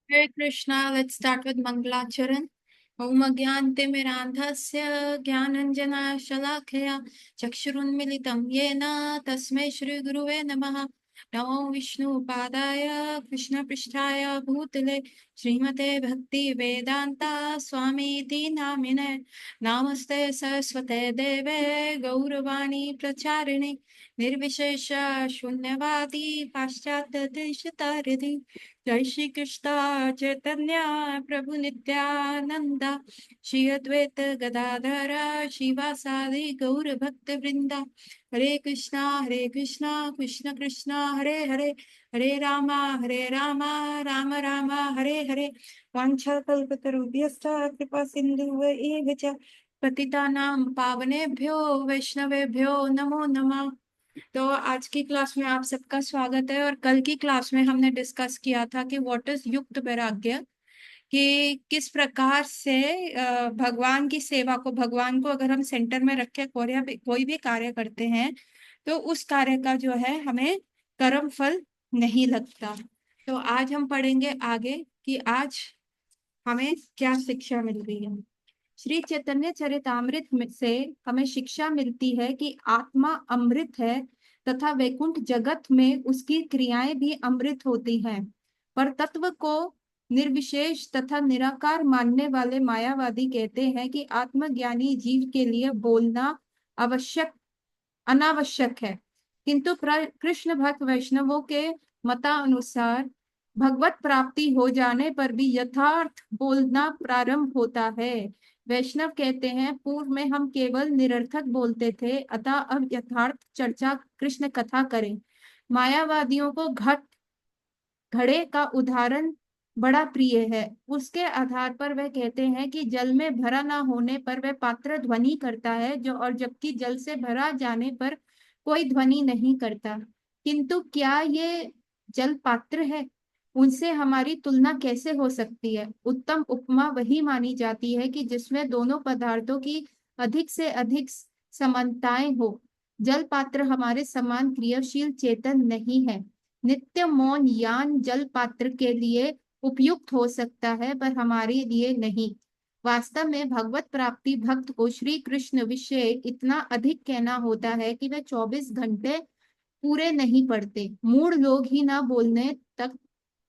Hare Krishna, let's start with Mangalacharan. Om Agyantimirandhasya Gyananjana Shalakaya Chakshurunmilitam Yena Tasmai Shri Guruve Namaha. Namo Vishnu Padaya Krishna Prishtaya Bhutale Srimate Bhakti Vedanta Swami Iti Namine Namaste Saraswate Deve Gauravani Pracharine Nirvishesha Shunyavadi Paschatya Deshatarthi जय श्री कृष्ण चैतन्य प्रभु नित्यानंद श्री अद्वैत गदाधर शिवासादि गौर भक्त वृंदा हरे कृष्णा कृष्ण कृष्णा हरे हरे हरे रामा राम राम हरे हरे वाञ्छाकल्पतरुभ्यश्च कृपा सिन्धुभ्य च पतितानां पावनेभ्यो वैष्णवेभ्यो नमो नमः। तो आज की क्लास में आप सबका स्वागत है। और कल की क्लास में हमने डिस्कस किया था कि व्हाट इज युक्त वैराग्य, कि किस प्रकार से भगवान की सेवा को, भगवान को अगर हम सेंटर में रख के कोई भी कार्य करते हैं तो उस कार्य का जो है हमें कर्म फल नहीं लगता। तो आज हम पढ़ेंगे आगे कि आज हमें क्या शिक्षा मिल रही है। श्री चैतन्य चरितामृत से हमें शिक्षा मिलती है कि आत्मा अमृत है तथा वैकुंठ जगत में उसकी क्रियाएं भी अमृत होती हैं। पर तत्व को निर्विशेष तथा निराकार मानने वाले मायावादी कहते हैं कि आत्मज्ञानी जीव के लिए बोलना आवश्यक अनावश्यक है। किंतु कृष्ण भक्त वैष्णवों के मतानुसार भगवत प्राप्ति हो जाने पर भी यथार्थ बोलना प्रारंभ होता है। वैष्णव कहते हैं, पूर्व में हम केवल निरर्थक बोलते थे, अतः अब यथार्थ चर्चा कृष्ण कथा करें। मायावादियों को घड़े का उदाहरण बड़ा प्रिय है। उसके आधार पर वह कहते हैं कि जल में भरा ना होने पर वह पात्र ध्वनि करता है, जबकि जल से भरा जाने पर कोई ध्वनि नहीं करता। किंतु क्या ये जल पात्र है? उनसे हमारी तुलना कैसे हो सकती है? उत्तम उपमा वही मानी जाती है कि जिसमें दोनों पदार्थों की अधिक से अधिक समानताएं हो। जल पात्र हमारे समान क्रियाशील चेतन नहीं है। नित्य मौन यान जल पात्र के लिए उपयुक्त हो सकता है, पर हमारे लिए नहीं। वास्तव में भगवत प्राप्ति भक्त को श्री कृष्ण विषय इतना अधिक कहना होता है कि वे 24 घंटे पूरे नहीं पढ़ते। मूढ़ लोग ही ना बोलने तक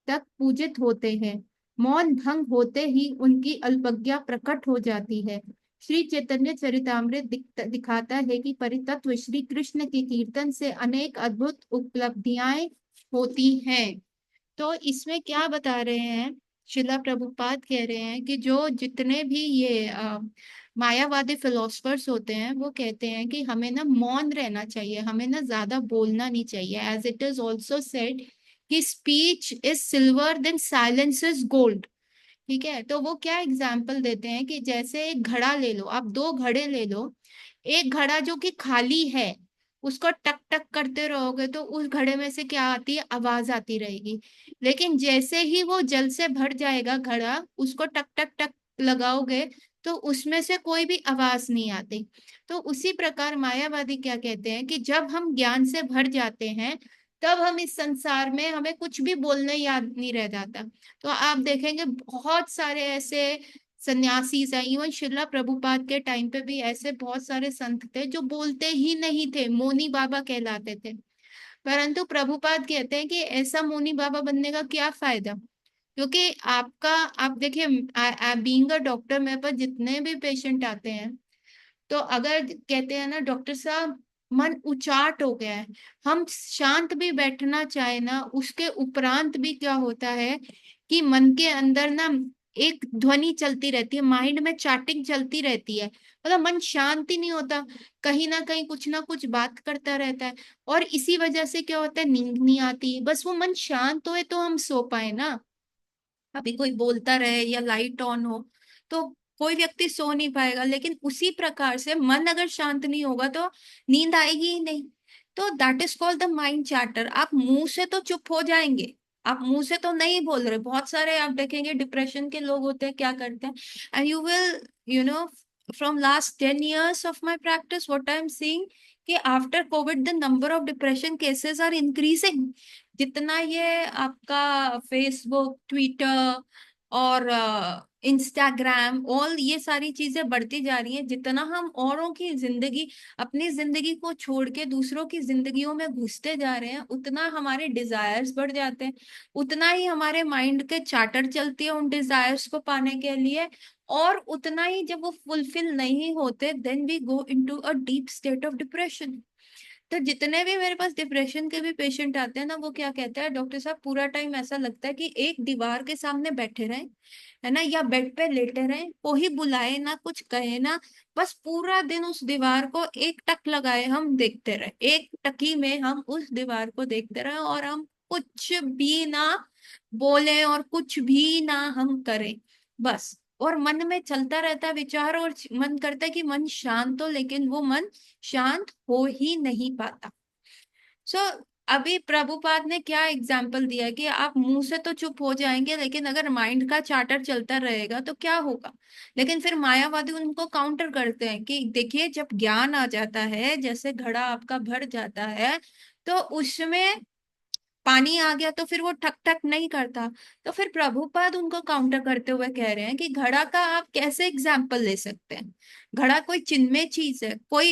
तक पूजित होते हैं। मौन भंग होते ही उनकी अल्पज्ञा प्रकट हो जाती है। श्री चैतन्य चरितामृत दिखाता है कि परितत्व श्री कृष्ण के कीर्तन से अनेक अद्भुत उपलब्धियां होती हैं। तो इसमें क्या बता रहे हैं, शिला प्रभुपाद कह रहे हैं कि जो जितने भी ये मायावादी फिलोसफर्स होते हैं वो कहते हैं कि हमें ना मौन रहना चाहिए, हमें ना ज्यादा बोलना नहीं चाहिए। As it is also said कि speech is silver then silence is gold. ठीक है, तो वो क्या एग्जाम्पल देते हैं कि जैसे एक घड़ा ले लो, आप दो घड़े ले लो। एक घड़ा जो कि खाली है, उसको टक टक करते रहोगे तो उस घड़े में से क्या आती है, आवाज आती रहेगी। लेकिन जैसे ही वो जल से भर जाएगा घड़ा, उसको टक टक टक लगाओगे तो उसमें से कोई भी आवाज नहीं आती। तो उसी प्रकार मायावादी क्या कहते हैं कि जब हम ज्ञान से भर जाते हैं तब हम इस संसार में हमें कुछ भी बोलने याद नहीं रह जाता। तो आप देखेंगे बहुत सारे ऐसे सन्यासी हैं, इवन शिला प्रभुपाद के टाइम पे भी ऐसे बहुत सारे संत थे जो बोलते ही नहीं थे, मौनी बाबा कहलाते थे। परंतु प्रभुपाद कहते हैं कि ऐसा मौनी बाबा बनने का क्या फायदा, क्योंकि आपका, आप देखिए, बीइंग अ डॉक्टर मेरे पास जितने भी पेशेंट आते हैं, तो अगर कहते हैं ना डॉक्टर साहब मन उचाट हो गया है, हम शांत भी बैठना चाहे ना, उसके उपरांत भी क्या होता है कि मन के अंदर ना एक ध्वनि चलती रहती है, माइंड में चैटिंग चलती रहती है, मतलब मन शांति नहीं होता, कहीं ना कुछ बात करता रहता है। और इसी वजह से क्या होता है, नींद नहीं आती। बस वो मन शांत होए तो हम सो पाए ना। अभी कोई बोलता रहे या लाइट ऑन हो तो कोई व्यक्ति सो नहीं पाएगा, लेकिन उसी प्रकार से मन अगर शांत नहीं होगा तो नींद आएगी ही नहीं। तो that is called the mind chatter. आप मुंह से तो चुप हो जाएंगे, आप मुंह से तो नहीं बोल रहे। बहुत सारे आप देखेंगे डिप्रेशन के लोग होते हैं, क्या करते हैं, and you will, you know, from last 10 years of my practice what I am seeing, कि after Covid the number of depression cases are increasing. जितना ये आपका फेसबुक, ट्विटर और इंस्टाग्राम, ऑल ये सारी चीजें बढ़ती जा रही हैं, जितना हम औरों की जिंदगी, अपनी जिंदगी को छोड़ के दूसरों की जिंदगियों में घुसते जा रहे हैं, उतना हमारे डिजायर्स बढ़ जाते हैं, उतना ही हमारे माइंड के चार्टर चलती है उन डिजायर्स को पाने के लिए, और उतना ही जब वो फुलफिल नहीं होते then we go into a deep state of depression. तो जितने भी मेरे पास डिप्रेशन के भी पेशेंट आते हैं ना, वो क्या कहते हैं, डॉक्टर साहब पूरा टाइम ऐसा लगता है कि एक दीवार के सामने बैठे रहे, है ना, या बेड पे लेटे रहे, कोई बुलाए ना, कुछ कहे ना, बस पूरा दिन उस दीवार को एक टक लगाए हम देखते रहे, एक टकी में हम उस दीवार को देखते रहे, और हम कुछ भी ना बोले और कुछ भी ना हम करें, बस। और मन में चलता रहता है विचार, और मन करता है कि मन शांत हो, लेकिन वो मन शांत हो ही नहीं पाता। सो अभी प्रभुपाद ने क्या एग्जाम्पल दिया है कि आप मुंह से तो चुप हो जाएंगे, लेकिन अगर माइंड का चार्टर चलता रहेगा तो क्या होगा। लेकिन फिर मायावादी उनको काउंटर करते हैं कि देखिए, जब ज्ञान आ जाता है, जैसे घड़ा आपका भर जाता है, तो उसमें पानी आ गया तो फिर वो ठक ठक नहीं करता। तो फिर प्रभुपाद उनको काउंटर करते हुए कह रहे हैं कि घड़ा का आप कैसे एग्जाम्पल ले सकते हैं। घड़ा कोई चिन्मय चीज है, कोई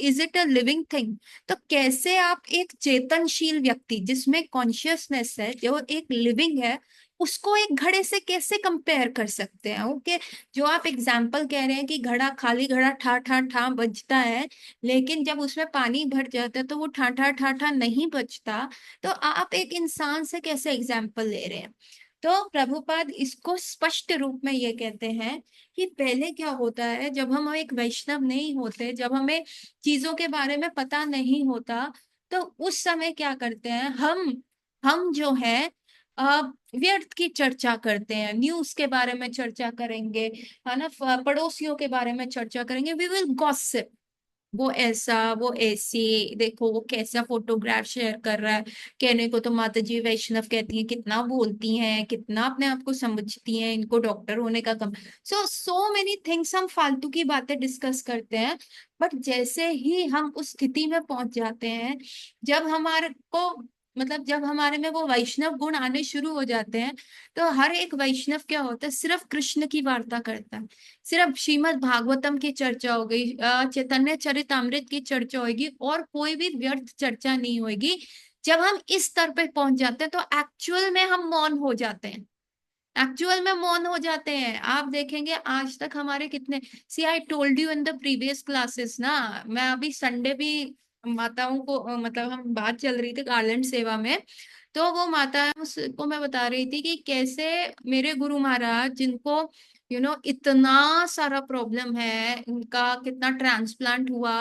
is it a living thing. तो कैसे आप एक चेतनशील व्यक्ति जिसमें कॉन्शियसनेस है, जो एक लिविंग है, उसको एक घड़े से कैसे कंपेयर कर सकते हैं। ओके, जो आप एग्जाम्पल कह रहे हैं कि घड़ा, खाली घड़ा ठा ठा ठा बजता है, लेकिन जब उसमें पानी भर जाता है तो वो ठा ठा ठा ठा नहीं बजता। तो आप एक इंसान से कैसे एग्जाम्पल ले रहे हैं। तो प्रभुपाद इसको स्पष्ट रूप में ये कहते हैं कि पहले क्या होता है, जब हम एक वैष्णव नहीं होते, जब हमें चीजों के बारे में पता नहीं होता, तो उस समय क्या करते हैं हम जो है अ, व्यर्थ की चर्चा करते हैं, न्यूज के बारे में चर्चा करेंगे, है ना, पड़ोसियों के बारे में चर्चा करेंगे, वी विल गॉसिप। वो ऐसा, वो ऐसी, देखो वो कैसा फोटोग्राफ शेयर कर रहा है। कहने को तो माता जी वैष्णव कहती हैं, कितना बोलती हैं, कितना अपने आप को समझती हैं, इनको डॉक्टर होने का कम। सो मेनी थिंग्स हम फालतू की बातें डिस्कस करते हैं। बट जैसे ही हम उस स्थिति में पहुंच जाते हैं, जब हमारे को, मतलब जब हमारे में वो वैष्णव गुण आने शुरू हो जाते हैं, तो हर एक वैष्णव क्या होता है, सिर्फ कृष्ण की वार्ता करता है, सिर्फ श्रीमद् भागवतम की चर्चा हो गई, चैतन्य चरितामृत की चर्चा होगी, और कोई भी व्यर्थ चर्चा नहीं होगी। जब हम इस स्तर पे पहुंच जाते हैं तो एक्चुअल में हम मौन हो जाते हैं, एक्चुअल में मौन हो जाते हैं। आप देखेंगे आज तक हमारे कितने, see I told you in the previous classes ना, मैं अभी संडे भी माताओं को, मतलब हम बात चल रही थी गार्लैंड सेवा में, तो वो माता को मैं बता रही थी कि कैसे मेरे गुरु महाराज, जिनको इतना सारा प्रॉब्लम है, इनका कितना ट्रांसप्लांट हुआ,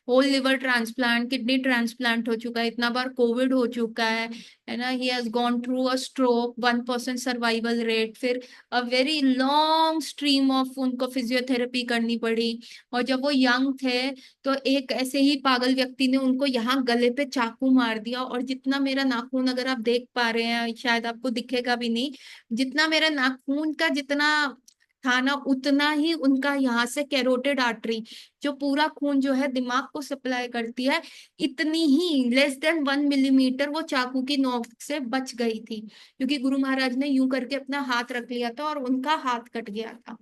whole liver transplant, kidney transplant हो चुका है, इतना बार कोविड हो चुका है ना, he has gone through a stroke, 1% survival rate, फिर a very long stream of उनको फिजियोथेरेपी करनी पड़ी। और जब वो यंग थे, तो एक ऐसे ही पागल व्यक्ति ने उनको यहाँ गले पे चाकू मार दिया, और जितना मेरा नाखून, अगर आप देख पा रहे हैं, शायद आपको दिखेगा भी नहीं, जितना मेरा नाखून का जितना था ना, उतना ही उनका यहाँ से कैरोटिड आर्टरी, जो पूरा खून जो है दिमाग को सप्लाई करती है, इतनी ही less than 1 मिलीमीटर वो चाकू की नोक से बच गई थी, क्योंकि गुरु महाराज ने यूं करके अपना हाथ रख लिया था और उनका हाथ कट गया था।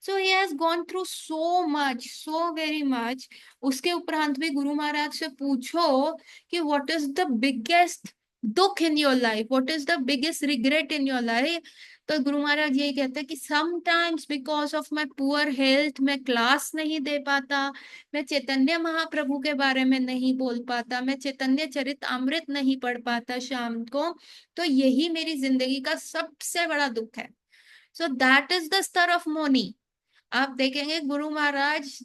So he has gone through so much, so very much. उसके उपरांत भी गुरु महाराज से पूछो कि व्हाट इज द बिगेस्ट दुख in your life, what is the biggest regret in your life. तो गुरु महाराज यही कहते हैं कि sometimes because of my poor health मैं क्लास नहीं दे पाता, मैं चैतन्य महाप्रभु के बारे में नहीं बोल पाता, मैं चैतन्य चरित अमृत नहीं पढ़ पाता शाम को, तो यही मेरी जिंदगी का सबसे बड़ा दुख है। सो दैट इज द स्तर ऑफ मोनी। आप देखेंगे गुरु महाराज,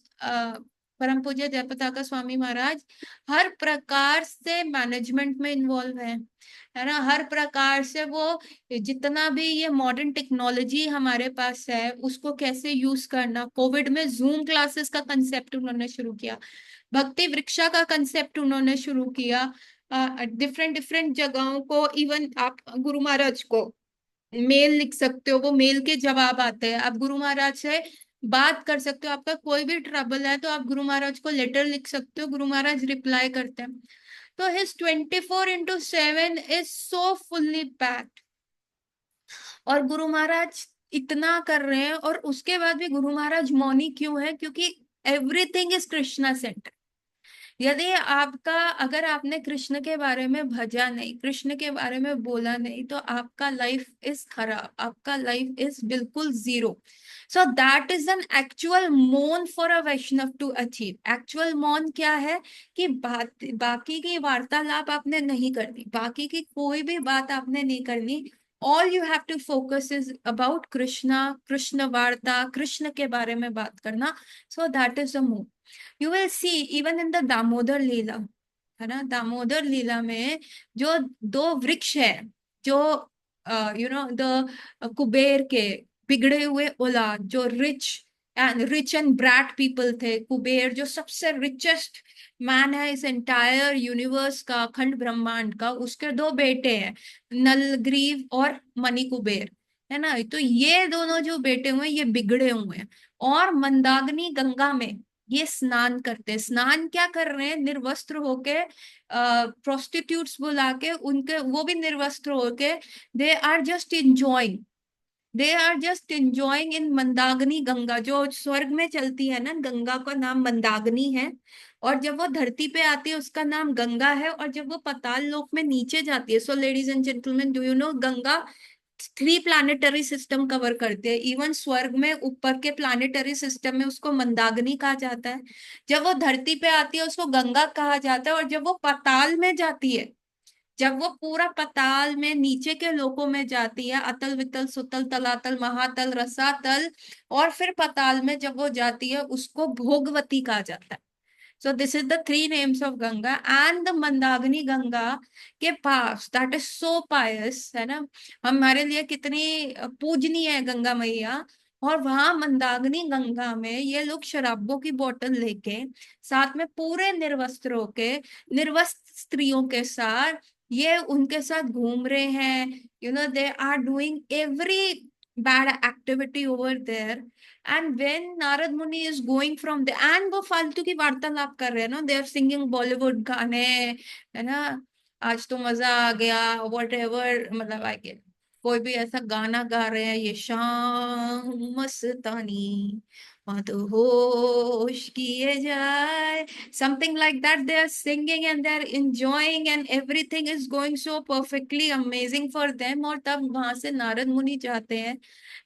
परम पूज्य जयपताका स्वामी महाराज हर प्रकार से मैनेजमेंट में इन्वॉल्व है ना, हर प्रकार से वो जितना भी ये मॉडर्न टेक्नोलॉजी हमारे पास है उसको कैसे यूज करना, कोविड में जूम क्लासेस का कंसेप्ट उन्होंने शुरू किया, भक्ति वृक्षा का कंसेप्ट उन्होंने शुरू किया, डिफरेंट डिफरेंट जगहों को, इवन आप गुरु महाराज को मेल लिख सकते हो, वो मेल के जवाब आते हैं, आप गुरु महाराज से बात कर सकते हो, आपका कोई भी ट्रबल है तो आप गुरु महाराज को लेटर लिख सकते हो, गुरु महाराज रिप्लाई करते हैं। तो his 24/7 is so fully packed. और गुरु महाराज इतना कर रहे हैं और उसके बाद भी गुरु महाराज मौनी क्यों है? क्योंकि एवरीथिंग इज कृष्णा सेंटर। यदि आपका, अगर आपने कृष्ण के बारे में भजा नहीं, कृष्ण के बारे में बोला नहीं, तो आपका लाइफ इज खराब, आपका लाइफ इज बिल्कुल zero. So that is an actual moan for a Vaishnav to achieve. Actual moan क्या है? कि बाकी की वार्तालाप आपने नहीं करनी, बाकी की कोई भी बात आपने नहीं करनी। All you have to focus is about Krishna, Krishna वार्ता, कृष्ण के बारे में बात करना। So that is the moan. You will see even in the Damodar lila, है ना, दामोदर लीला में जो दो वृक्ष है, जो द कुबेर के बिगड़े हुए औलाद, जो रिच एंड ब्रैट पीपल थे। कुबेर जो सबसे रिचेस्ट मैन है इस एंटायर यूनिवर्स का, अखंड ब्रह्मांड का, उसके दो बेटे हैं, नलग्रीव और मणि कुबेर, है ना। तो ये दोनों जो बेटे हुए ये बिगड़े हुए हैं, और मंदाकिनी गंगा में ये स्नान करते हैं। स्नान क्या कर रहे हैं? निर्वस्त्र होके, प्रोस्टिट्यूट्स बुला के, उनके वो भी निर्वस्त्र होके, they are just enjoying, they are just enjoying in Mandakini Ganga, जो स्वर्ग में चलती है ना, गंगा का नाम मंदाकिनी है। और जब वो धरती पे आती है उसका नाम गंगा है, और जब वो पाताल लोक में नीचे जाती है, so ladies and gentleman, do you know, Ganga 3 planetary system cover करते हैं। इवन स्वर्ग में ऊपर के प्लानिटरी सिस्टम में उसको मंदाकिनी कहा जाता है। जब वो धरती पे आती है उसको गंगा कहा जाता है। और जब वो पाताल में जाती है, जब वो पूरा पाताल में नीचे के लोकों में जाती है, अतल वितल सुतल तलातल महातल रसातल, और फिर पाताल में जब वो जाती है उसको भोगवती कहा जाता है। So this is the 3 names of Ganga, and the Mandakini Ganga के पास, that is so pious, है ना, हमारे लिए कितनी पूजनीय है गंगा मैया। और वहां मंदाकिनी गंगा में ये लोग शराबों की बोतल लेके, साथ में पूरे निर्वस्त्र होके, निर्वस्त्र स्त्रियों के साथ ये उनके साथ घूम रहे हैं। They are doing every bad activity over there. And when Narad Muni is going from the, and वो फालतू की वार्तालाप कर रहे हैं ना, दे आर सिंगिंग बॉलीवुड गाने, है ना, आज तो मजा आ गया, वट एवर, मतलब आई गेट, कोई भी ऐसा गाना गा रहे हैं, ये शाम मस्तानी मदहोश किए जाए, something like that, they are singing and they are enjoying and everything is going so perfectly amazing for them। और तब वहां से नारद मुनि जाते हैं,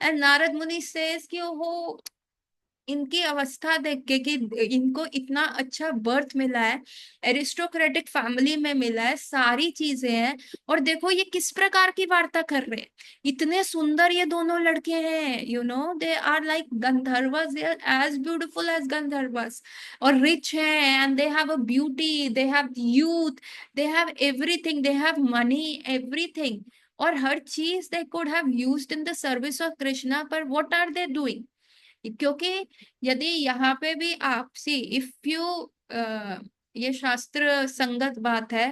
एंड नारद मुनि सेज कि वो, इनकी अवस्था देख के कि इनको इतना अच्छा बर्थ मिला है, एरिस्टोक्रेटिक फैमिली में मिला है, सारी चीजें हैं, और देखो ये किस प्रकार की वार्ता कर रहे हैं। इतने सुंदर ये दोनों लड़के हैं, they are like gandharvas, they are as beautiful as gandharvas, और रिच है, and they have a beauty, they have youth, they have everything, they have money, everything, और हर चीज they could have used in the service of Krishna. पर what are they doing? क्योंकि यदि यहाँ पे भी आप सी, इफ यू, ये शास्त्र संगत बात है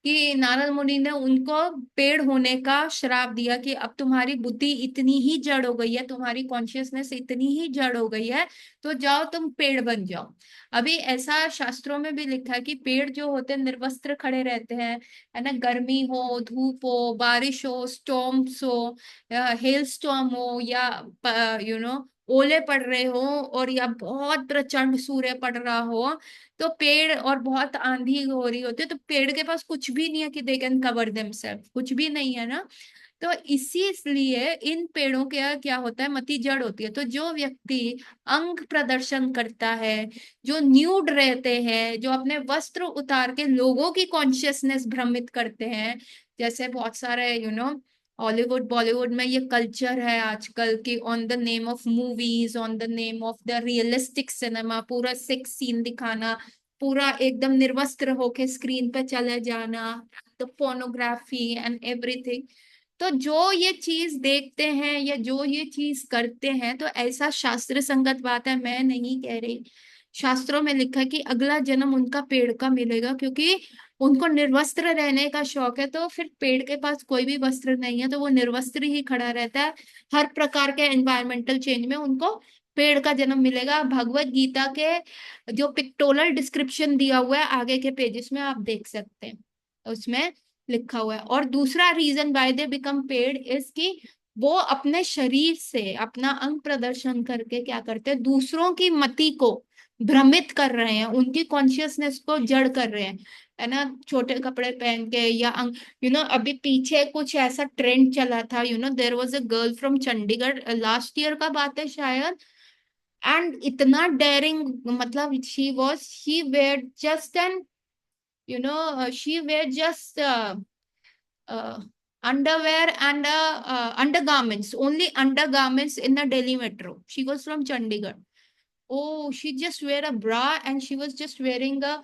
कि नारद मुनि ने उनको पेड़ होने का श्राप दिया कि अब तुम्हारी बुद्धि इतनी ही जड़ हो गई है, तुम्हारी कॉन्शियसनेस इतनी ही जड़ हो गई है, तो जाओ तुम पेड़ बन जाओ। अभी ऐसा शास्त्रों में भी लिखा है कि पेड़ जो होते हैं निर्वस्त्र खड़े रहते हैं, है ना, गर्मी हो, धूप हो, बारिश हो, स्टॉर्म्स हो, हेल स्टॉर्म हो, या ओले पड़ रहे हो, और या बहुत प्रचंड सूर्य पड़ रहा हो, तो पेड़, और बहुत आंधी हो रही होती है, तो पेड़ के पास कुछ भी नहीं है कि दे कैन कवर देमसेल्फ, कुछ भी नहीं है ना। तो इसी इसलिए इन पेड़ों के क्या होता है, मति जड़ होती है। तो जो व्यक्ति अंग प्रदर्शन करता है, जो न्यूड रहते हैं, जो अपने वस्त्र उतार के लोगों की कॉन्शियसनेस भ्रमित करते हैं, जैसे बहुत सारे हॉलीवुड बॉलीवुड में ये कल्चर है आजकल कि on the name of movies, on the name of the realistic cinema, पूरा सेक्स सीन दिखाना, पूरा एकदम निर्वस्त्र होके स्क्रीन पे चले जाना, द पोर्नोग्राफी एंड एवरीथिंग। तो जो ये चीज देखते हैं या जो ये चीज करते हैं, तो ऐसा शास्त्र संगत बात है, मैं नहीं कह रही, शास्त्रों में लिखा है कि अगला जन्म उनका पेड़ का मिलेगा, क्योंकि उनको निर्वस्त्र रहने का शौक है। तो फिर पेड़ के पास कोई भी वस्त्र नहीं है, तो वो निर्वस्त्र ही खड़ा रहता है, हर प्रकार के एनवायरमेंटल चेंज में उनको पेड़ का जन्म मिलेगा। भगवत गीता के जो पिक्टोरल डिस्क्रिप्शन दिया हुआ है आगे के पेजेस में आप देख सकते हैं, उसमें लिखा हुआ है। और दूसरा रीजन वाई दे बिकम पेड़ इज कि वो अपने शरीर से अपना अंग प्रदर्शन करके क्या करते हैं, दूसरों की मति को भ्रमित कर रहे हैं, उनकी कॉन्शियसनेस को जड़ कर रहे हैं, है ना, छोटे कपड़े पहन के या अभी पीछे कुछ ऐसा ट्रेंड चला था, there was a girl from Chandigarh, last year का बात है शायद, एंड इतना डेयरिंग, मतलब she wear just an she wear just underwear and undergarments, only undergarments in the Delhi metro. She was from Chandigarh. Oh, she just wear a bra and she was just wearing a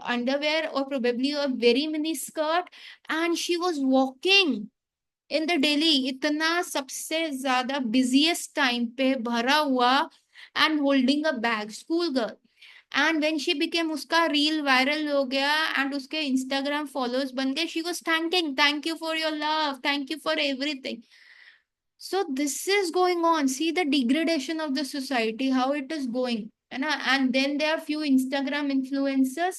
underwear or probably a very mini skirt, and she was walking in the daily, इतना सबसे ज्यादा busiest time पे भरा हुआ, and holding a bag, school girl. And when she became, उसका reel viral हो गया and उसके इंस्टाग्राम फॉलोअर्स बन गए, she was thanking, thank you for your love, thank you for everything. So this is going on. See the degradation of the society, how it is going, है ना। And then there are few Instagram influencers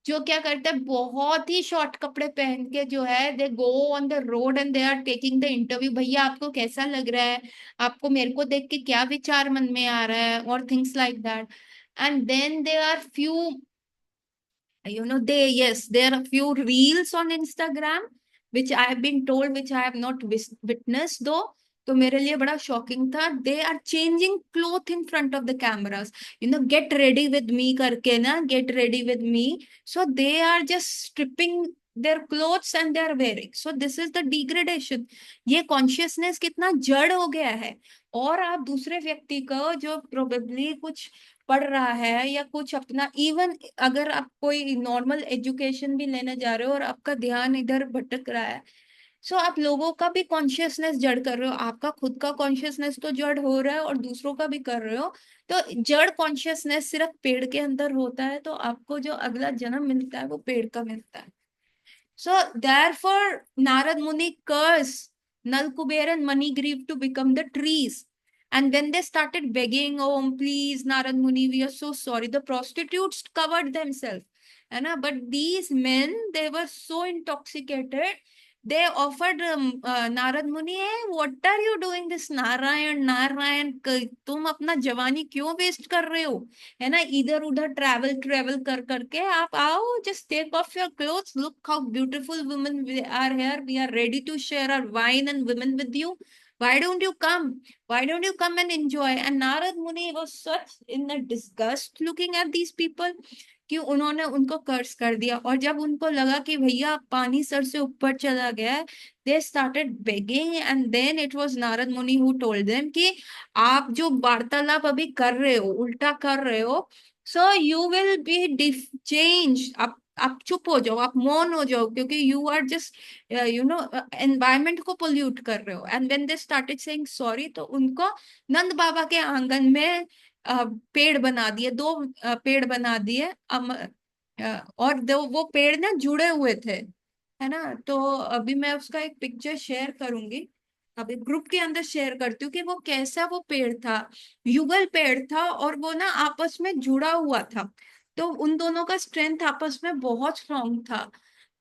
जो क्या करते हैं, बहुत ही short कपड़े पहन के जो है, they go on the road and they are taking the interview, भैया आपको कैसा लग रहा है, आपको मेरे को देख के क्या विचार मन में आ रहा है, और things like that. And then there are few, yes, there are a few reels on Instagram which I have been told, which I have not witnessed though, तो मेरे लिए बड़ा शॉकिंग था। They are changing cloth in front of the cameras, get ready with me करके ना, get ready with me, so they are just stripping their clothes and they are wearing, so this is the degradation. ये consciousness कितना जड़ हो गया है। और आप दूसरे व्यक्ति को जो प्रोबेबली कुछ पढ़ रहा है या कुछ अपना, इवन अगर आप कोई नॉर्मल एजुकेशन भी लेने जा रहे हो और आपका ध्यान इधर भटक रहा है, सो आप लोगों का भी कॉन्शियसनेस जड़ कर रहे हो, आपका खुद का कॉन्शियसनेस तो जड़ हो रहा है और दूसरों का भी कर रहे हो। तो जड़ कॉन्शियसनेस सिर्फ पेड़ के अंदर होता है, तो आपको जो अगला जन्म मिलता है वो पेड़ का मिलता है। So therefore, Narad Muni cursed Nal Kuber and Manigriv to become the trees. And when they started begging, oh, please, Narad Muni, we are so sorry. The prostitutes covered themselves. But these men, they were so intoxicated. They offered Narad Muni, hey, what are you doing this Narayan, Narayan? तुम अपना जवानी क्यों waste कर रहे हो, है ना, इधर उधर ट्रैवल ट्रैवल कर करके आप आओ, just take off your clothes, look how beautiful women we are here, we are ready to share our wine and women with you, why don't you come, why don't you come and enjoy? And Narad Muni was such in a disgust looking at these people कि उन्होंने उनको कर्स कर दिया। और जब उनको लगा कि भैया पानी सर से ऊपर चला गया है, they started begging, and then it was Narad Muni who told them कि आप जो वार्तालाप अभी कर रहे हो, उल्टा कर रहे हो, so you will be change. आप चुप हो जाओ, आप मौन हो जाओ, क्योंकि यू आर जस्ट एनवायरमेंट को पोल्यूट कर रहे हो। And then they started saying sorry, तो उनको नंद बाबा के आंगन में पेड़ बना दिए, दो पेड़ बना दिए, और दो वो पेड़ ना जुड़े हुए थे, है ना। तो अभी मैं उसका एक पिक्चर शेयर करूंगी, अभी ग्रुप के अंदर शेयर करती हूँ कि वो कैसा वो पेड़ था। युगल पेड़ था और वो ना आपस में जुड़ा हुआ था, तो उन दोनों का स्ट्रेंथ आपस में बहुत स्ट्रांग था।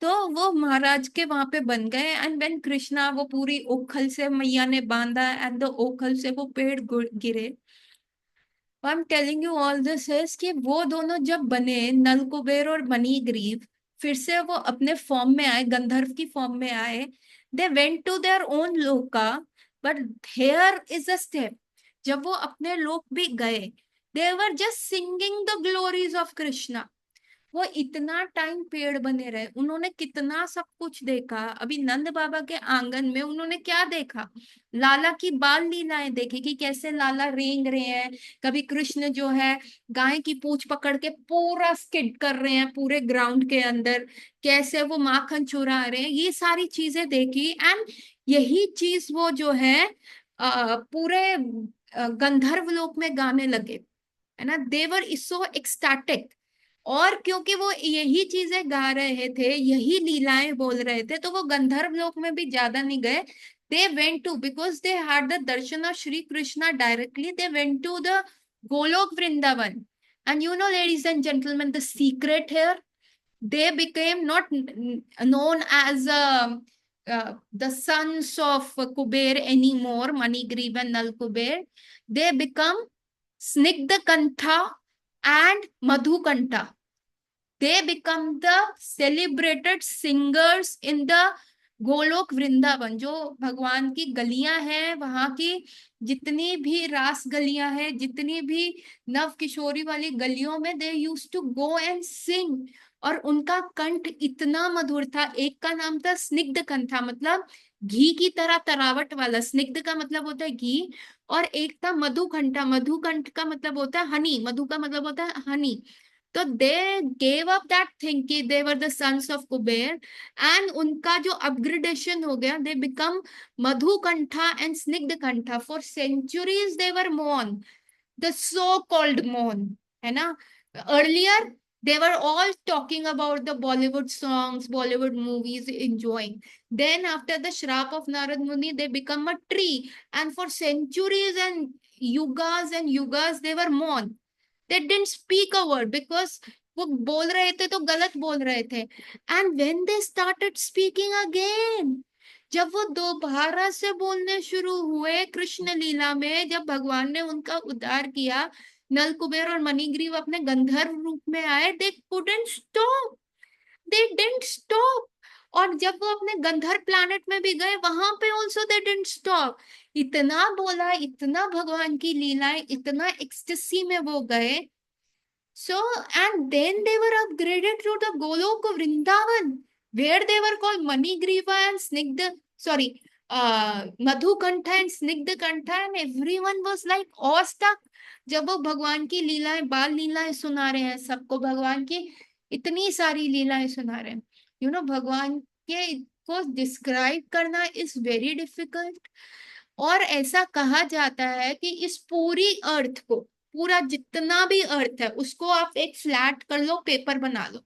तो वो महाराज के वहां पे बन गए, एंड व्हेन कृष्णा, वो पूरी ओखल से मैया ने बांधा, एंड द ओखल से वो पेड़ गिरे। I am telling you all this is कि वो दोनों जब बने, नल कुबेर और मणिग्रीव, फिर से वो अपने फॉर्म में आए, गंधर्व की फॉर्म में आए। They went to their own loka, but here is a step, जब वो अपने लोक भी गए, they were just singing the glories of Krishna. वो इतना टाइम पेड़ बने रहे, उन्होंने कितना सब कुछ देखा। अभी नंद बाबा के आंगन में उन्होंने क्या देखा, लाला की बाल लीलाएं देखी कि कैसे लाला रेंग रहे हैं, कभी कृष्ण जो है गाय की पूंछ पकड़ के पूरा स्किड कर रहे हैं पूरे ग्राउंड के अंदर, कैसे वो माखन चुरा रहे हैं, ये सारी चीजें देखी। एंड यही चीज वो जो है पूरे गंधर्व लोक में गाने लगे, है ना। देवर सो एक्सटैटिक, और क्योंकि वो यही चीजें गा रहे थे, यही लीलाएं बोल रहे थे, तो वो गंधर्व लोक में भी ज्यादा नहीं गए, they went to, because they had the darshan of Shri Krishna directly, they went to the Golok Vrindavan. And you know, ladies and gentlemen, the secret here, they became not known as the sons of Kuber anymore, Manigriva and Nal Kuber. They become Snigdha Kantha and Madhukantha. They become the celebrated singers in the Golok Vrindavan. जो भगवान की गलियां हैं, वहां की जितनी भी रास गलियां हैं, जितनी भी नव किशोरी वाली गलियों में, they use to go and sing. और उनका कंठ इतना मधुर था. एक का नाम था स्निग्ध कंठा, मतलब घी की तरह तरावट वाला. स्निग्ध का मतलब होता है घी. और एक था मधुकंठा. मधुकंठ का मतलब होता है हनी. मधु का मतलब होता है हनी. तो they gave up that thing कि they were the sons of Kuber. And उनका जो अपग्रेडेशन हो गया, दे बिकम मधुकंठा एंड स्निग्ध कंठा. फॉर सेंचुरीज दे वर मोन, द सो कॉल्ड मोन, है ना. Earlier they were all talking about the Bollywood songs, Bollywood movies, enjoying. Then after the shrap of Narad Muni, they become a tree, and for centuries and yugas they were mourn. They didn't speak a word because वो बोल रहे थे तो गलत बोल रहे थे. And when they started speaking again, जब वो दोबारा से बोलने शुरू हुए कृष्ण लीला में, जब भगवान ने उनका उद्धार किया, नल कुबेर और मणिग्रीव अपने गंधर्व रूप में आए, they couldn't stop, they didn't stop. और जब वो अपने गंधर्व प्लैनेट में भी गए, वहां पे ऑल्सो दे डिडंट स्टॉप. इतना बोला, इतना भगवान की लीलाएं, इतना एक्सटेसी में वो गए. So, and then they were upgraded to the Golok Vrindavan, where they were called Manigriva and Snigdha, sorry, Madhukantha and Snigdha Kantha, and everyone was like awestruck. जब वो भगवान की लीलाएं, बाल लीलाएं सुना रहे हैं सबको, भगवान की इतनी सारी लीलाएं सुना रहे हैं. यू नो, भगवान के को डिस्क्राइब करना इज वेरी डिफिकल्ट. और ऐसा कहा जाता है कि इस पूरी अर्थ को, पूरा जितना भी अर्थ है, उसको आप एक फ्लैट कर लो, पेपर बना लो,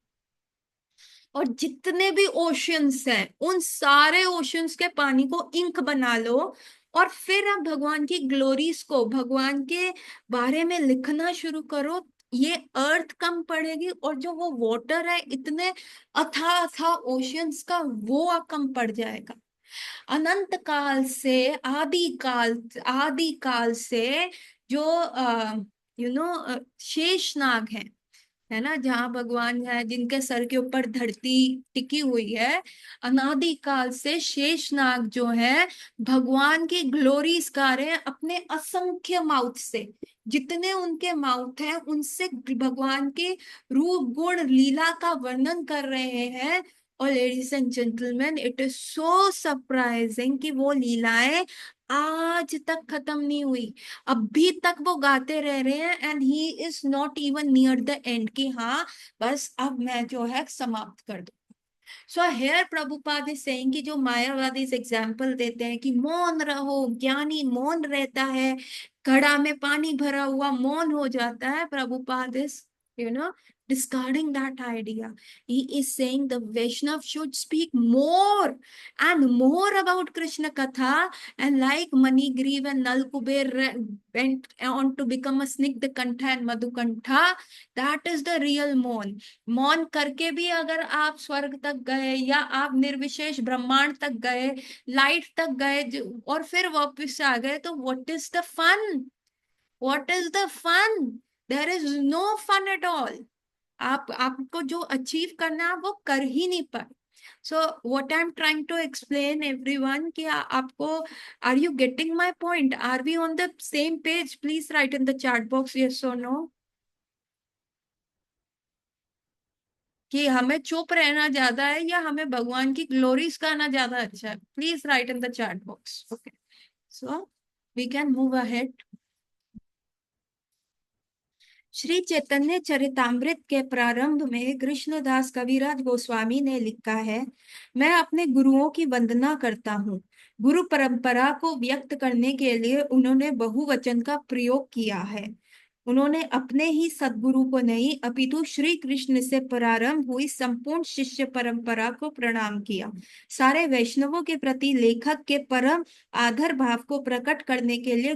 और जितने भी ओशंस हैं, उन सारे ओशंस के पानी को इंक बना लो, और फिर आप भगवान की ग्लोरीज को, भगवान के बारे में लिखना शुरू करो. ये अर्थ कम पड़ेगी, और जो वो वाटर है, इतने अथाह अथाह ओशंस का, वो कम पड़ जाएगा. अनंत काल से, आदि काल से जो शेषनाग है ना, जहाँ भगवान है, जिनके सर के ऊपर धरती टिकी हुई है, अनादि काल से शेषनाग जो है, भगवान की ग्लोरीज गा रहे हैं अपने असंख्य माउथ से. जितने उनके माउथ हैं, उनसे भगवान के रूप गुण लीला का वर्णन कर रहे हैं. और ladies and gentleman, it is so surprising कि वो लीलाएं आज तक खत्म नहीं हुई. अभी तक वो गाते रह रहे हैं. And he is not even near the end कि हाँ, बस अब मैं जो है समाप्त कर दूं. So here Prabhupada is saying कि जो मायावादी एग्जाम्पल देते हैं कि मौन रहो, ज्ञानी मौन रहता है, घड़ा में पानी भरा हुआ मौन हो जाता है. Prabhupada is, you know, discarding that idea. He is saying the Vaishnav should speak more and more about Krishna Katha, and like Manigriv and Nal Kuber went on to become a Snigdha Kantha and Madhukantha, that is the real मौन. मौन करके भी अगर आप स्वर्ग तक गए, या आप निर्विशेष ब्रह्मांड तक गए, लाइट तक गए, और फिर वापस आ गए, तो what is the fun? What is the fun? There is no fun at all. आपको जो अचीव करना है, वो कर ही नहीं पाए. So what I'm trying to explain everyone कि आपको, are you getting my point? Are we on the same page? Please write in the chat box yes or no. कि हमें चुप रहना ज्यादा है, या हमें भगवान की ग्लोरीज गाना ज्यादा अच्छा है? Please write in the chat box. Okay, so we can move ahead. Shri Chaitanya Charitamrita के प्रारंभ में कृष्णदास कविराज गोस्वामी ने लिखा है, मैं अपने गुरुओं की वंदना करता हूँ. गुरु परंपरा को व्यक्त करने के लिए उन्होंने बहुवचन का प्रयोग किया है. उन्होंने अपने ही सद्गुरु को नहीं अपितु श्री कृष्ण से प्रारंभ हुई संपूर्ण शिष्य परंपरा को प्रणाम किया। सारे वैष्णवों के प्रति लेखक के परम आदर भाव को प्रकट करने के लिए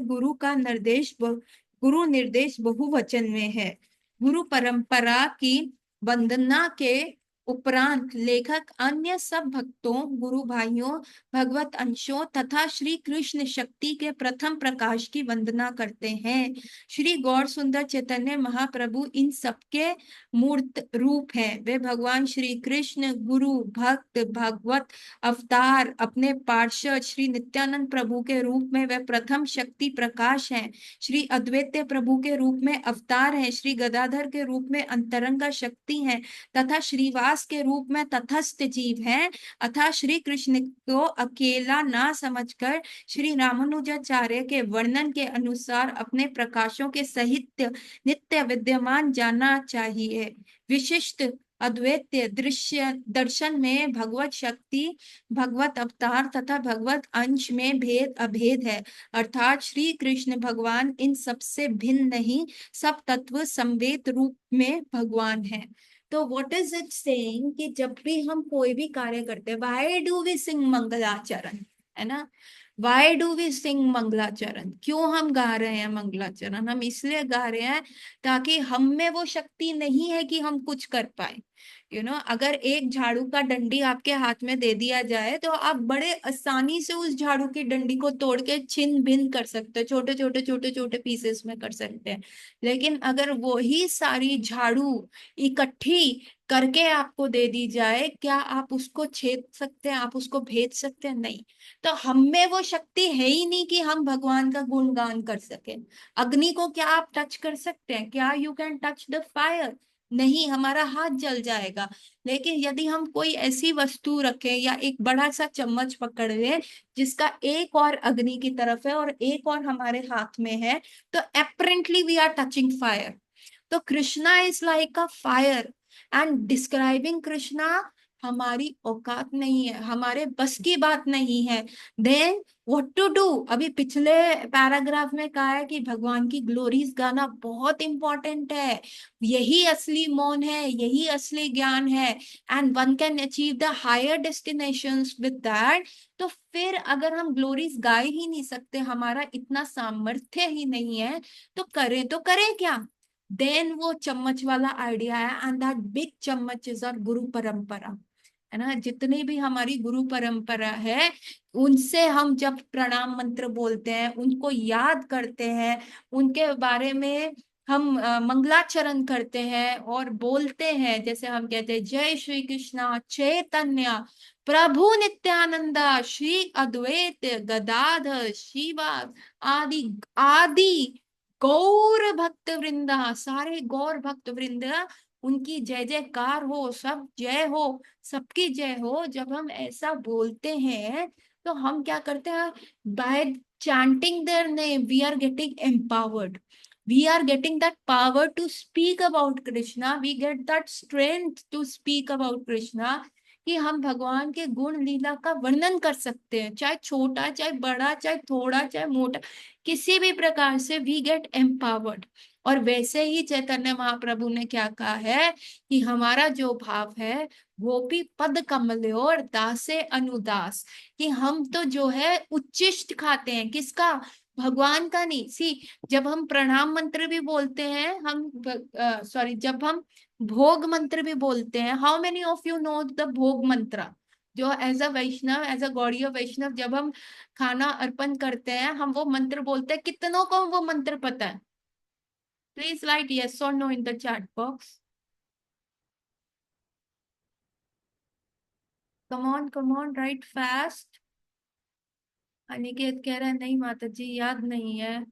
गुरु निर्देश बहुवचन में है। गुरु परंपरा की वंदना के उपरांत लेखक अन्य सब भक्तों, गुरु भाइयों, भगवत अंशों तथा श्री कृष्ण शक्ति के प्रथम प्रकाश की वंदना करते हैं। श्री गौर सुंदर चैतन्य महाप्रभु इन सबके मूर्त रूप हैं। वे भगवान श्री कृष्ण गुरु भक्त भागवत अवतार अपने पार्षद श्री नित्यानंद प्रभु के रूप में वे प्रथम शक्ति प्रकाश हैं। श्री अद्वैत प्रभु के रूप में अवतार हैं। श्री गदाधर के रूप में अंतरंगा शक्ति हैं तथा श्रीवास के रूप में तटस्थ जीव हैं। अतः श्री कृष्ण को अकेला ना समझकर श्री रामानुजाचार्य के वर्णन के अनुसार अपने प्रकाशों के सहित नित्य विद्यमान जानना चाहिए। विशिष्ट अद्वैत दृश्य दर्शन में भगवत शक्ति, भगवत अवतार तथा भगवत अंश में भेद अभेद है, अर्थात श्री कृष्ण भगवान इन सबसे भिन्न नहीं, सब तत्व संवेद रूप में भगवान है। तो व्हाट इज इट सेइंग कि जब भी हम कोई भी कार्य करते हैं, व्हाई डू वी सिंग मंगलाचरण, है ना? वाई डू वी सिंग मंगलाचरण? क्यों हम गा रहे हैं मंगलाचरण? हम इसलिए गा रहे हैं ताकि हम में वो शक्ति नहीं है कि हम कुछ कर पाए। अगर एक झाड़ू का डंडी आपके हाथ में दे दिया जाए तो आप बड़े आसानी से उस झाड़ू की डंडी को तोड़ के छिन्न भिन्न कर सकते हैं, छोटे छोटे छोटे छोटे पीसेस में कर सकते हैं। लेकिन अगर वो ही सारी झाड़ू इकट्ठी करके आपको दे दी जाए, क्या आप उसको छेद सकते हैं? आप उसको भेज सकते हैं? नहीं। तो हम में वो शक्ति है ही नहीं कि हम भगवान का गुणगान कर सकें। अग्नि को क्या आप टच कर सकते हैं? क्या you can touch the fire? नहीं, हमारा हाथ जल जाएगा। लेकिन यदि हम कोई ऐसी वस्तु रखें या एक बड़ा सा चम्मच पकड़ लें जिसका एक और अग्नि की तरफ है और एक और हमारे हाथ में है, तो apparently we are touching fire. तो Krishna is like a fire, and describing Krishna हमारी औकात नहीं है, हमारे बस की बात नहीं है। Then what to do? अभी पिछले पैराग्राफ में कहा है कि भगवान की ग्लोरीज गाना बहुत इंपॉर्टेंट है, यही असली मौन है, यही असली ज्ञान है, and one can achieve the higher destinations with that. तो फिर अगर हम ग्लोरीज गा ही नहीं सकते, हमारा इतना सामर्थ्य ही नहीं है, तो करें क्या? देन वो चम्मच वाला आइडिया है, एंड दैट बिग चम्मच इज आवर गुरु परंपरा, है ना? जितनी भी हमारी गुरु परंपरा है, उनसे हम जब प्रणाम मंत्र बोलते हैं, उनको याद करते हैं, उनके बारे में हम मंगलाचरण करते हैं और बोलते हैं, जैसे हम कहते हैं जय श्री कृष्णा चैतन्य प्रभु नित्यानंदा श्री अद्वैत गदाधर शिवा आदि आदि गौर भक्त वृंदा, सारे गौर भक्त वृंद, उनकी जय जयकार हो, सब जय हो, सबकी जय हो। जब हम ऐसा बोलते हैं तो हम क्या करते हैं? By chanting their name we are getting empowered, we are getting that power to speak about Krishna, we get that strength to speak about Krishna, कि हम भगवान के गुण लीला का वर्णन कर सकते हैं, चाहे छोटा चाहे बड़ा, चाहे थोड़ा चाहे मोटा, किसी भी प्रकार से वी गेट एम्पावर्ड। और वैसे ही चैतन्य महाप्रभु ने क्या कहा है कि हमारा जो भाव है वो भी पद कमल्योर दासे अनुदास, कि हम तो जो है उच्चिष्ट खाते हैं, किसका? भगवान का नहीं। सी, जब हम प्रणाम मंत्र भी बोलते हैं, हम सॉरी, जब हम भोग मंत्र भी बोलते हैं, how many of you know the bhog mantra? जो as a Vaishnav, as a Gaudiya Vaishnav, जब हम खाना अर्पण करते हैं, हम वो मंत्र बोलते हैं। कितनों को वो मंत्र पता है? प्लीज राइट यस और no in the chat box. Come on write fast. Aniket कह रहा है नहीं माता जी, याद नहीं है।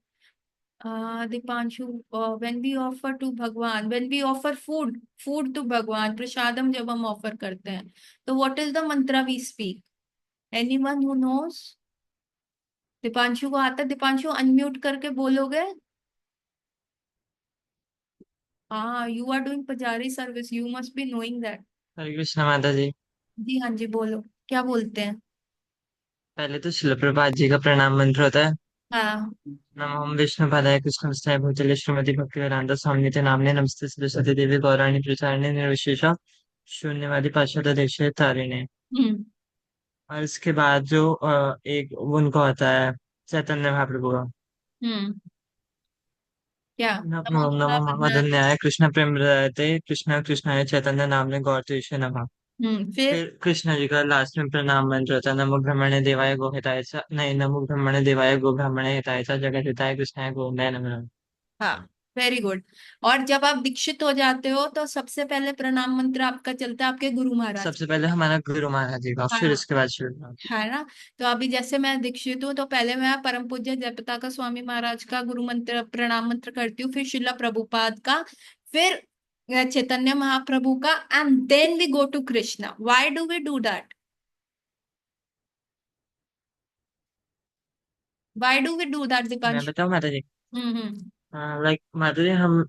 Dipanshu, when we offer to Bhagwan, when we offer food, food to Bhagwan, prasadam जब हम ऑफर करते हैं, तो what is the mantra we speak? Anyone who knows? Dipanshu को आता है? दीपांशु अनम्यूट करके बोलोगे? हाँ, you are doing pujari service, you must be knowing that. Hare Krishna माता जी। जी हाँ जी, बोलो, क्या बोलते हैं? पहले तो शिल प्रभुपाद जी का प्रणाम मंत्र होता है। हाँ। नमः विष्णुपादाय कृष्णप्रेष्ठाय भूतले श्रीमती भक्तिवेदांत स्वामिनित नाम्ने नमस्ते सरस्वती देवी गौराणी प्रचारिणे निर्विशेष शून्यवादी पार्षद देशे तारिणे। हम्म। और इसके बाद जो एक उनका होता है चैतन्य महाप्रभु का हम्म। क्या नमो नमो नमो वृंदावनाय। मदन्याय कृष्ण प्रेम रते कृष्ण कृष्णाय चैतन्य नामने गौरतेश नमः। फिर। फिर कृष्ण जी का लास्ट में प्रणाम मंत्र होता है, नमो ब्रह्मणे देवाय गो हिताय च नहीं, नमो ब्रह्मणे देवाय गो ब्राह्मणे हिताय च जगत हिताय कृष्णाय गोविंदाय नमः। हाँ, वेरी गुड। और जब आप दीक्षित हो जाते हो तो सबसे पहले प्रणाम मंत्र आपका चलता है आपके गुरु महाराज। सबसे पहले हमारा गुरु महाराज जी का, फिर हाँ, इसके बाद शिव। है ना। तो अभी जैसे मैं दीक्षित हूँ तो पहले मैं परम पूज्य जयप्रताप स्वामी महाराज का गुरु मंत्र प्रणाम मंत्र करती हूँ, फिर शिला प्रभुपाद का, फिर चैतन्य महाप्रभु का, and then we go to Krishna. Why do we do that? Why do we do that, मैं दीपांशु? बताऊँ माता जी? हम्म। लाइक माता जी, हम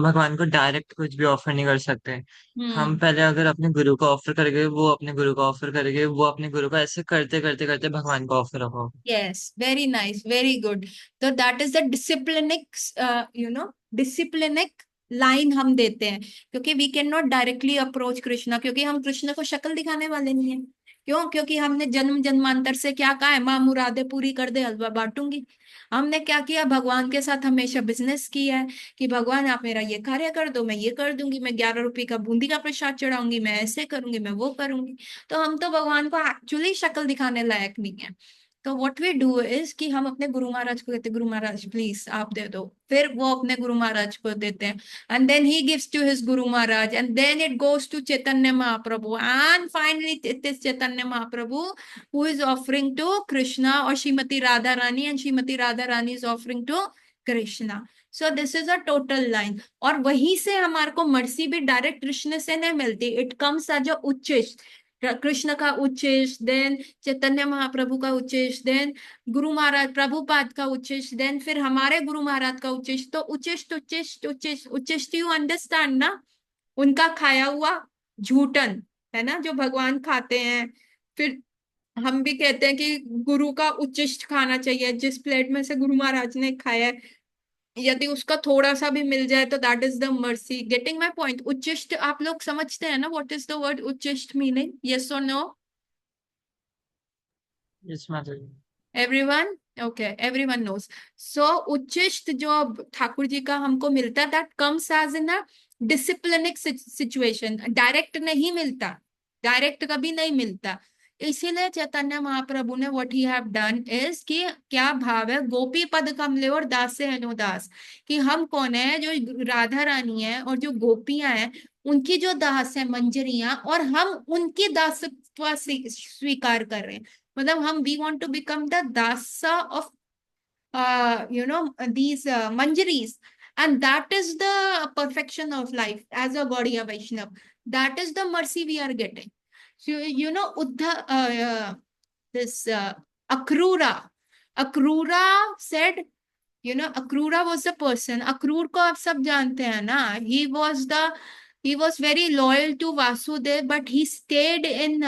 भगवान को डायरेक्ट कुछ भी ऑफर नहीं कर सकते। हम हम्म। पहले अगर अपने गुरु को ऑफर करेंगे, वो अपने गुरु को ऑफर करेंगे, वो अपने गुरु को, ऐसे करते करते करते भगवान को ऑफर होगा। Yes, very nice, very good. तो that is the disciplinic, disciplinic line हम देते हैं, क्योंकि we can not directly approach Krishna, क्योंकि हम कृष्ण को शक्ल दिखाने वाले नहीं है। क्यों? क्योंकि हमने जन्म जन्मांतर से क्या कहा है, माँ मुरादे पूरी कर दे हलवा बांटूंगी। हमने क्या किया, भगवान के साथ हमेशा बिजनेस किया है कि भगवान आप मेरा ये कार्य कर दो, मैं ये कर दूंगी, मैं 11 रुपए का बूंदी का प्रसाद चढ़ाऊंगी, मैं ऐसे करूंगी, मैं वो करूंगी। तो हम तो भगवान को एक्चुअली शक्ल दिखाने लायक नहीं है। तो व्हाट वी डू इज कि हम अपने गुरु महाराज को कहते हैं, गुरु महाराज प्लीज आप दे दो। फिर वो अपने गुरु महाराज को देते हैं, and then he gives to his guru Maharaj, and then it goes to Chaitanya Mahaprabhu, and finally it is Chaitanya Mahaprabhu who is offering to Krishna, और Shrimati Radha Rani, and Shrimati Radha Rani is offering to Krishna. So this is a total line. और वहीं से हमारे को मर्सी भी डायरेक्ट कृष्ण से नहीं मिलती, it comes as a ucchishta. Krishna का उच्चिष्ट, देन चैतन्य महाप्रभु का उच्चिष्ट, देन गुरु महाराज प्रभुपाद का उच्चिष्ट, देन फिर हमारे गुरु महाराज का उच्चिष्ट। तो उच्चिष्ट उच्चिष्ट उच्चिष्ट उच्चिष्ट, यू अंडरस्टैंड ना? उनका खाया हुआ झूठन, है ना, जो भगवान खाते हैं। फिर हम भी कहते हैं कि गुरु का उच्चिष्ट खाना चाहिए, जिस प्लेट में से गुरु महाराज ने खाया है यदि उसका थोड़ा सा भी मिल जाए तो that is the mercy. Getting my point? उच्चिष्ट आप लोग समझते हैं ना, what is the word ucchishta meaning? Yes और नो? यस माता जी। Everyone? Okay, everyone knows. So उच्चिष्ट जो अब ठाकुर जी का हमको मिलता है, that comes as in a disciplinic situation, direct नहीं मिलता, डायरेक्ट कभी नहीं मिलता। इसीलिए चैतन्य महाप्रभु ने what he have done is कि क्या भाव है, गोपी पद कमले और दास से अनुदास, कि हम कौन है, जो राधा रानी है और जो गोपियां हैं उनकी जो दास है मंजरियां, और हम उनकी दासत्व स्वीकार कर रहे हैं। मतलब हम we want to become the dasa of these manjaris, and that is the perfection of life as a Gaudiya Vaishnav. That is the mercy we are getting. So Uddha, this Akrura said, Akrura was the person, Akrur को आप सब जानते हैं ना, he was very loyal to Vasudev, but he stayed in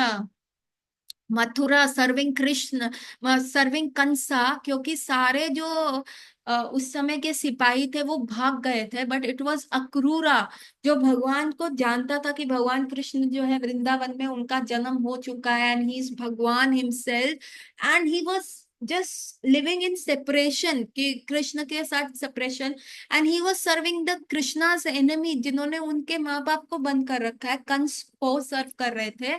Mathura serving Krishna, serving Kansa, क्योंकि सारे जो उस समय के सिपाही थे वो भाग गए थे, बट इट वाज अक्रूरा जो भगवान को जानता था कि भगवान कृष्ण जो है वृंदावन में उनका जन्म हो चुका है, एंड ही इज भगवान himself, and he was just living in separation, कि कृष्ण के साथ separation, and he was serving the Krishna's enemy, जिन्होंने उनके माँ बाप को बंद कर रखा है, कंस को सर्व कर रहे थे,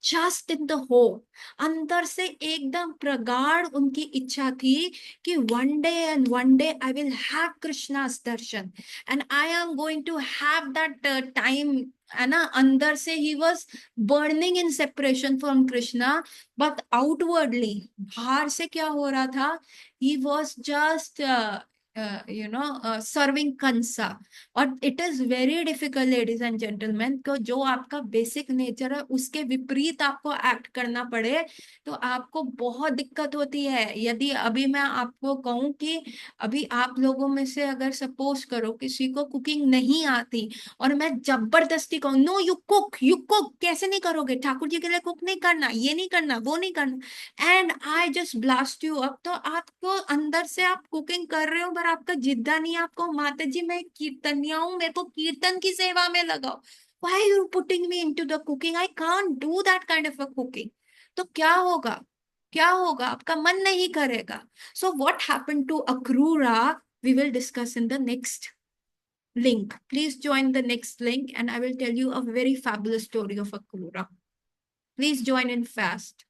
जस्ट इन द होप। अंदर से एकदम प्रगाढ़ उनकी इच्छा थी कि one day and one day I will have Krishna's darshan, and I am going to have that time, है ना। अंदर से ही was burning in separation from Krishna, but outwardly बाहर से क्या हो रहा था, he was just serving Kansa. और it is very difficult ladies and gentleman, को जो आपका बेसिक नेचर है उसके विपरीत आपको एक्ट करना पड़े तो आपको बहुत दिक्कत होती है। यदि अभी मैं आपको कहूँ कि अभी आप लोगों में से अगर सपोज करो किसी को कुकिंग नहीं आती और मैं जबरदस्ती कहूँ नो यू कुक, कैसे नहीं करोगे, ठाकुर जी के लिए कुक नहीं करना, ये नहीं करना, वो नहीं करना, and I just blast you up, तो आपको अंदर से आप कुकिंग कर रहे हो पर आपका जिद्दा नहीं है, आपको माता जी मैं कीर्तनिया हूँ, मेरे को कीर्तन की सेवा में लगाओ, why are you putting me into the cooking, I can't do that kind of a cooking। तो क्या होगा, क्या होगा, आपका मन नहीं करेगा। So what happened to Akrura we will discuss in the next link। Please join the next link and I will tell you a very fabulous story of Akrura। Please join in fast।